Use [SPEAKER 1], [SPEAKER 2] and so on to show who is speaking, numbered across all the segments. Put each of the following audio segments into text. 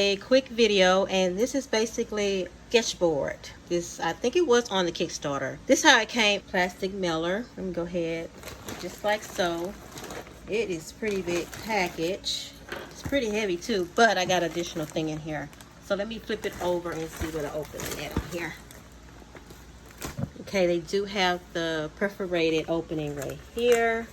[SPEAKER 1] a quick video, and this is basically Sketchboard. This, I think it was on the Kickstarter. This is how it came. Plastic mailer. Let me go ahead, just like so. It is pretty big package. It's pretty heavy too, but I got additional thing in here. So let me flip it over and see what I open it in here. Okay, they do have the perforated opening right here.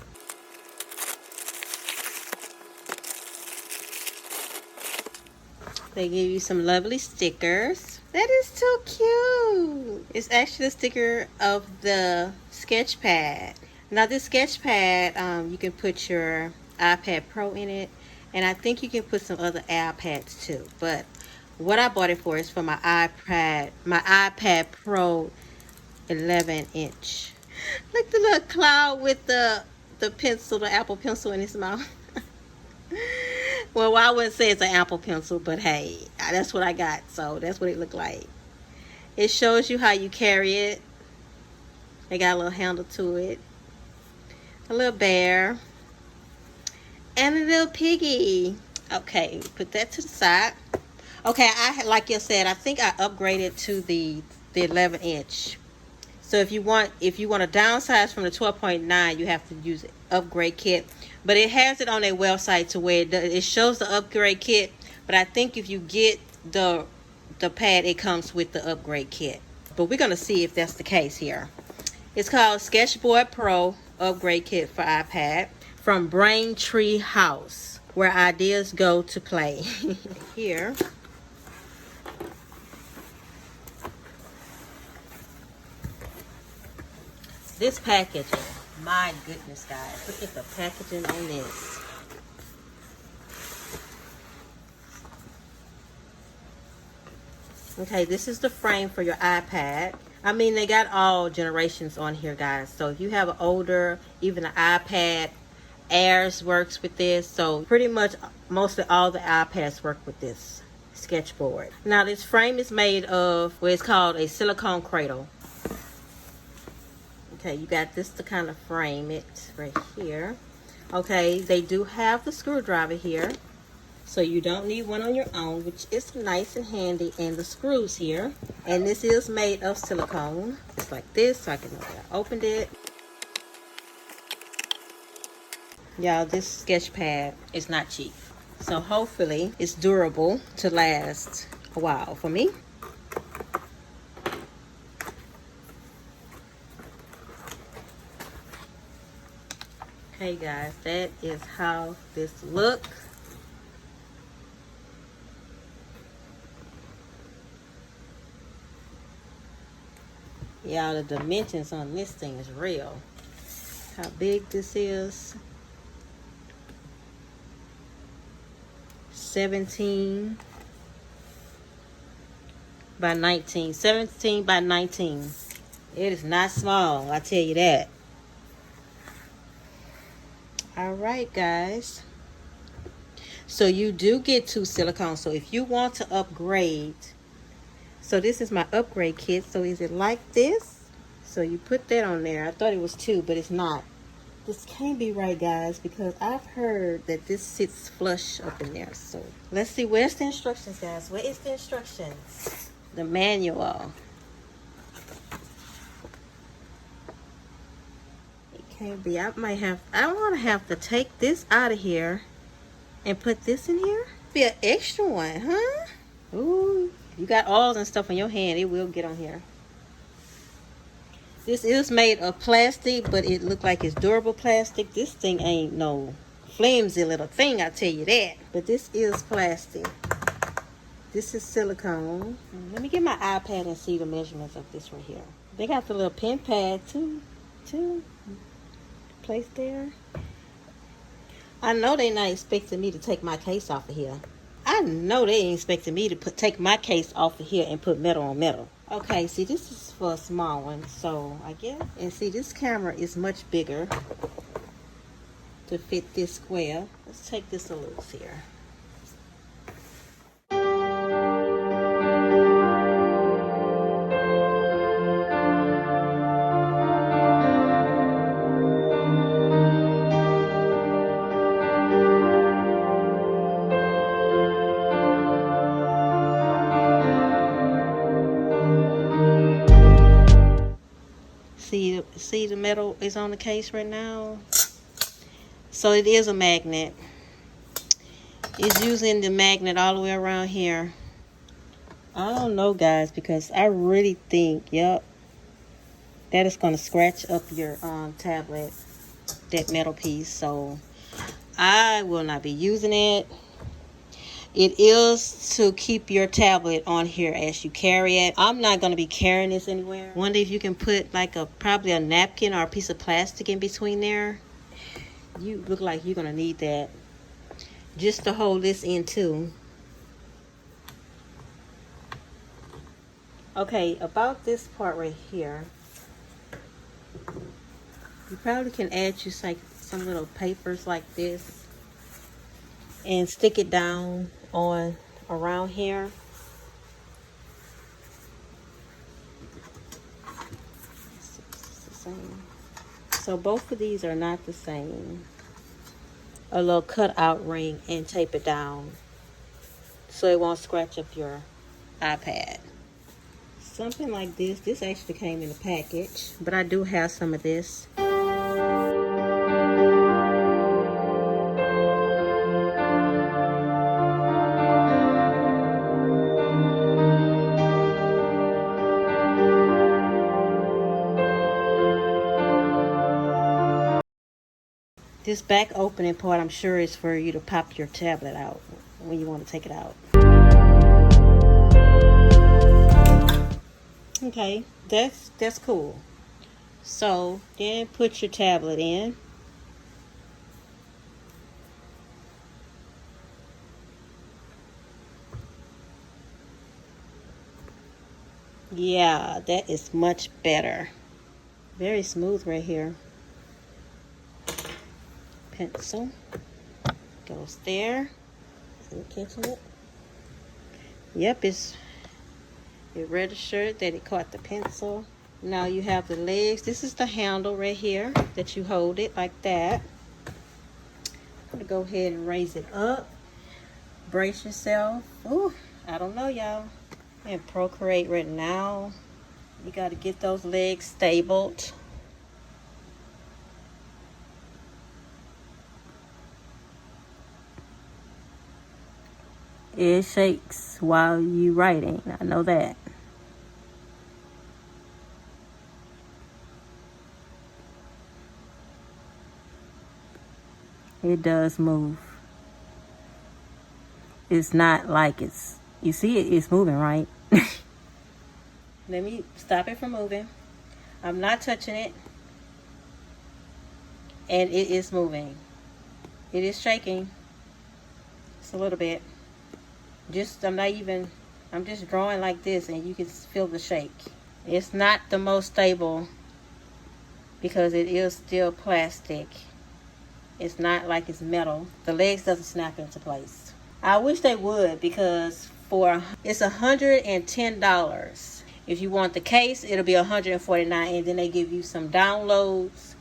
[SPEAKER 1] They give you some lovely stickers. That is so cute. It's actually a sticker of the sketch pad. Now this sketch pad, you can put your iPad Pro in it, and I think you can put some other iPads too. But what I bought it for is for my iPad Pro 11-inch. Look, the little cloud with the pencil, the Apple Pencil in his mouth. Well, I wouldn't say it's an Apple Pencil, but hey, that's what I got, so that's what it looked like. It shows you how you carry it. They got a little handle to it. A little bear. And a little piggy. Okay, put that to the side. Okay, like you said, I think I upgraded to the 11-inch. So if you want to downsize from the 12.9, you have to use upgrade kit. But it has it on their website to where it shows the upgrade kit. But I think if you get the pad, it comes with the upgrade kit. But we're going to see if that's the case here. It's called Sketchboard Pro Upgrade Kit for iPad from Braintree House, where ideas go to play. Here. This packaging, my goodness, guys, look at the packaging on this. Okay, this is the frame for your iPad. I mean, they got all generations on here, guys. So if you have an older, even an iPad Airs works with this. So pretty much mostly all the iPads work with this sketchboard. Now this frame is made of what is called a silicone cradle. Okay, you got this to kind of frame it right here. Okay, they do have the screwdriver here, so you don't need one on your own, which is nice and handy, and the screws here. And this is made of silicone. It's like this, so I can opened it. Y'all, this sketch pad is not cheap, so hopefully it's durable to last a while for me. Hey guys, that is how this looks. Y'all, the dimensions on this thing is real. How big this is. 17 by 19. 17 by 19. It is not small, I tell you that. Alright guys, so you do get 2 silicone. So if you want to upgrade, so this is my upgrade kit. So is it like this? So you put that on there. I thought it was 2, but it's not. This can't be right, guys, because I've heard that this sits flush up in there. So let's see, where's the instructions, guys? Where is the instructions? The manual. Can't be. I want to have to take this out of here and put this in here. Be an extra one, huh? Ooh, you got oils and stuff on your hand, it will get on here. This is made of plastic, but it looked like it's durable plastic. This thing ain't no flimsy little thing, I tell you that. But this is plastic. This is silicone. Let me get my iPad and see the measurements of this right here. They got the little pen pad too. Place there. I know they not expecting me to take my case off of here. I know they ain't expecting me to take my case off of here and put metal on metal. Okay, see, this is for a small one, so I guess. And see, this camera is much bigger to fit this square. Let's take this a loose here. see the metal is on the case right now. So it is a magnet. It's using the magnet all the way around here. I don't know, guys, because I really think, yep, that is going to scratch up your tablet, that metal piece. So I will not be using it. It is to keep your tablet on here as you carry it. I'm not going to be carrying this anywhere. Wonder if you can put like probably a napkin or a piece of plastic in between there. You look like you're going to need that just to hold this in too. Okay, about this part right here, you probably can add just like some little papers like this and stick it down on around here. It's the same. So both of these are not the same. A little cutout ring and tape it down so it won't scratch up your iPad. Something like this. This actually came in a package, but I do have some of this. This back opening part, I'm sure, is for you to pop your tablet out when you want to take it out. Okay, that's cool. So then put your tablet in. Yeah, that is much better. Very smooth right here. Pencil goes there. Isn't it catching it? Yep, it registered that it caught the pencil. Now you have the legs. This is the handle right here that you hold it like that. I'm gonna go ahead and raise it up. Brace yourself. Ooh, I don't know, y'all. And Procreate right now. You got to get those legs stabled. It shakes while you writing. I know that. It does move. It's not like it's, you see it's moving, right? Let me stop it from moving. I'm not touching it. And it is moving. It is shaking. It's a little bit. I'm just drawing like this and you can feel the shake. It's not the most stable because it is still plastic. It's not like it's metal. The legs doesn't snap into place. I wish they would, because it's $110. If you want the case, it'll be $149, and then they give you some downloads.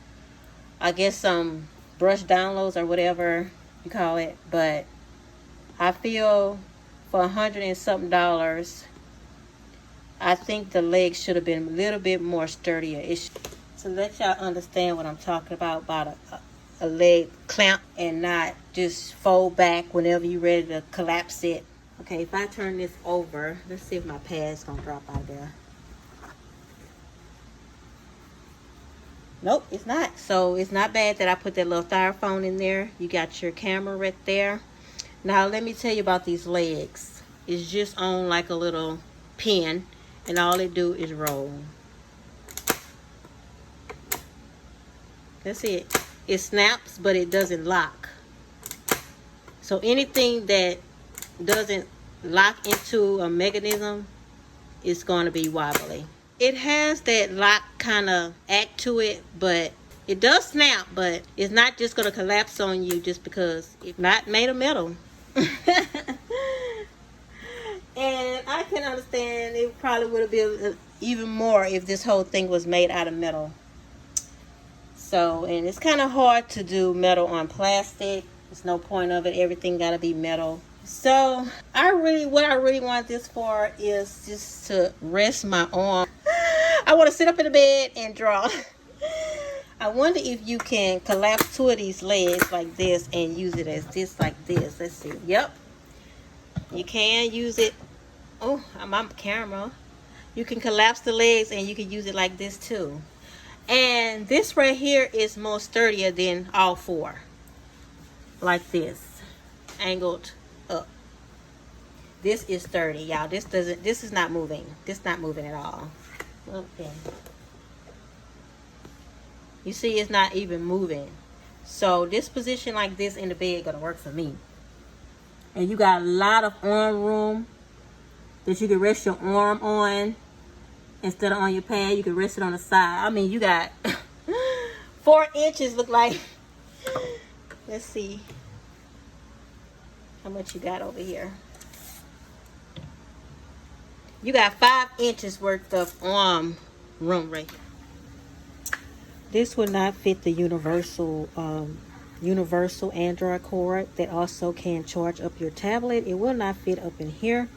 [SPEAKER 1] I guess some brush downloads or whatever you call it. But I feel for $100 and something, I think the legs should have been a little bit more sturdier. To let y'all understand what I'm talking about a leg clamp and not just fold back whenever you're ready to collapse it. Okay, if I turn this over, let's see if my pad's gonna drop out of there. Nope, it's not. So it's not bad that I put that little styrofoam in there. You got your camera right there. Now let me tell you about these legs. It's just on like a little pin, and all it do is roll. That's it. It snaps, but it doesn't lock. So anything that doesn't lock into a mechanism is going to be wobbly. It has that lock kind of act to it, but it does snap, but it's not just going to collapse on you just because it's not made of metal. And I can understand it probably would have been even more if this whole thing was made out of metal. So, and it's kind of hard to do metal on plastic. There's no point of it. Everything got to be metal. So, what I really want this for is just to rest my arm. I want to sit up in the bed and draw. I wonder if you can collapse two of these legs like this and use it as this, like this. Let's see. Yep. You can use it. Oh, I'm on camera. You can collapse the legs and you can use it like this too. And this right here is more sturdier than all four. Like this. Angled up. This is sturdy, y'all. This is not moving. This is not moving at all. Okay. You see, it's not even moving. So this position like this in the bed gonna work for me. And you got a lot of arm room that you can rest your arm on instead of on your pad. You can rest it on the side. I mean, you got 4 inches. Look like. Let's see how much you got over here. You got 5 inches worth of arm room right here. This would not fit the universal Android cord that also can charge up your tablet. It will not fit up in here,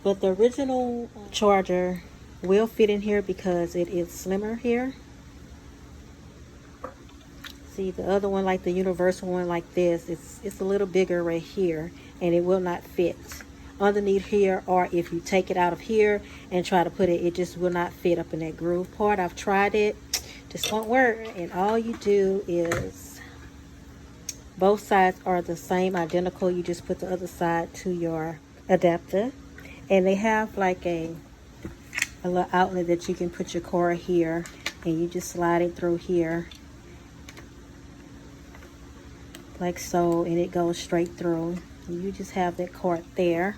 [SPEAKER 1] but the original charger will fit in here because it is slimmer here. See, the other one, like the universal one like this, it's a little bigger right here, and it will not fit underneath here, or if you take it out of here and try to put it, it just will not fit up in that groove part. I've tried it. Just won't work. And all you do is, both sides are the same, identical. You just put the other side to your adapter, and they have like a little outlet that you can put your cord here, and you just slide it through here like so, and it goes straight through. You just have that cord there.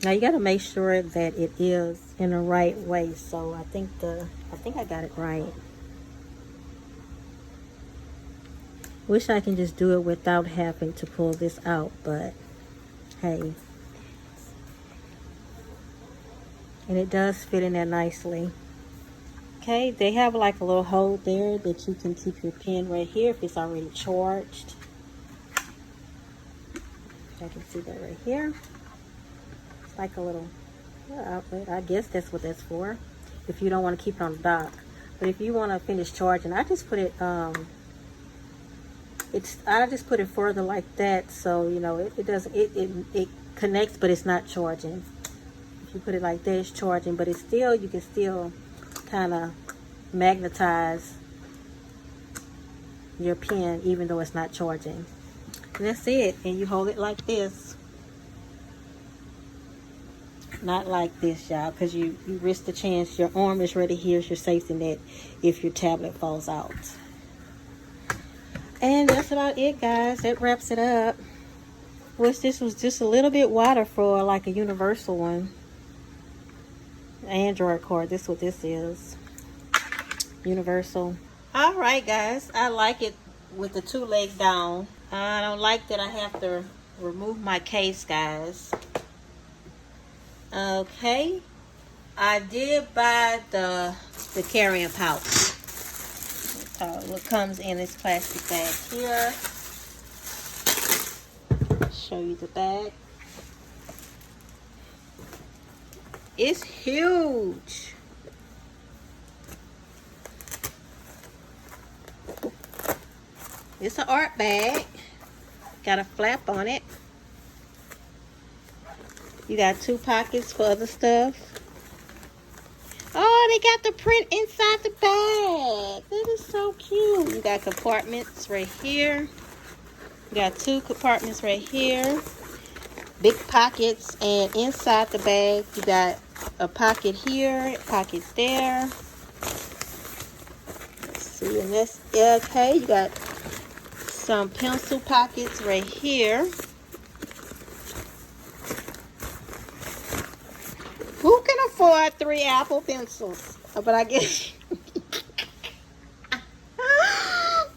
[SPEAKER 1] Now you got to make sure that it is in the right way. So I think I got it right. Wish I can just do it without having to pull this out, but hey. And it does fit in there nicely. Okay, they have like a little hole there that you can keep your pen right here if it's already charged. I can see that right here. It's like a little outlet. I guess that's what that's for, if you don't want to keep it on the dock. But if you want to finish charging, I just put it I just put it further like that, so you know it connects, but it's not charging. If you put it like that, it's charging, but it's still, you can still kind of magnetize your pen even though it's not charging. And that's it. And you hold it like this, not like this, y'all, because you risk the chance your arm is ready. Here's your safety net if your tablet falls out. And that's about it, guys. That wraps it up. Wish this was just a little bit wider for like a universal one. Android cord. This is what this is. Universal. All right, guys. I like it with the 2 legs down. I don't like that I have to remove my case, guys. Okay. I did buy the carrying pouch. What comes in this plastic bag here. Show you the bag. It's huge. It's an art bag. Got a flap on it. You got 2 pockets for other stuff. Oh, they got the print inside the bag. That is so cute. You got compartments right here. You got 2 compartments right here. Big pockets, and inside the bag you got a pocket here, pockets there. Let's see, and that's okay. You got some pencil pockets right here. Who can afford 3 Apple pencils? But I guess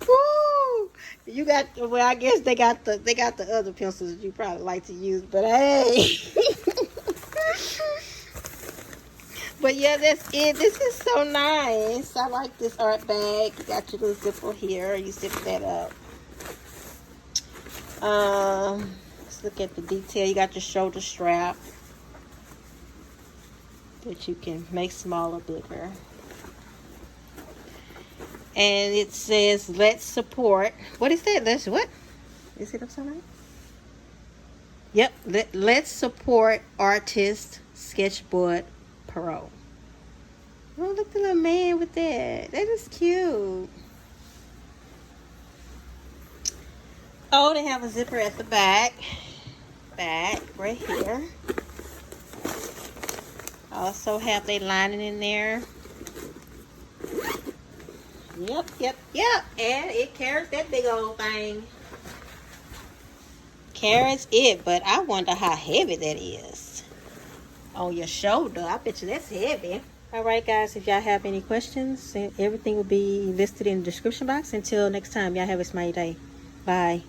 [SPEAKER 1] woo, you got. Well, I guess they got the other pencils that you probably like to use. But hey, but yeah, that's it. This is so nice. I like this art bag. You got your little zipper here. You zip that up. Let's look at the detail. You got your shoulder strap. but you can make smaller, bigger. And it says, let's support. What is that? Let's what? Is it upside down? Yep. Let's support artist Sketchboard Pro. Oh, look at the little man with that. That is cute. Oh, they have a zipper at the back. Back right here. Also have they lining in there. Yep. And it carries that big old thing. Carries it, but I wonder how heavy that is. On your shoulder. I bet you that's heavy. Alright guys, if y'all have any questions, everything will be listed in the description box. Until next time, y'all have a smiley day. Bye.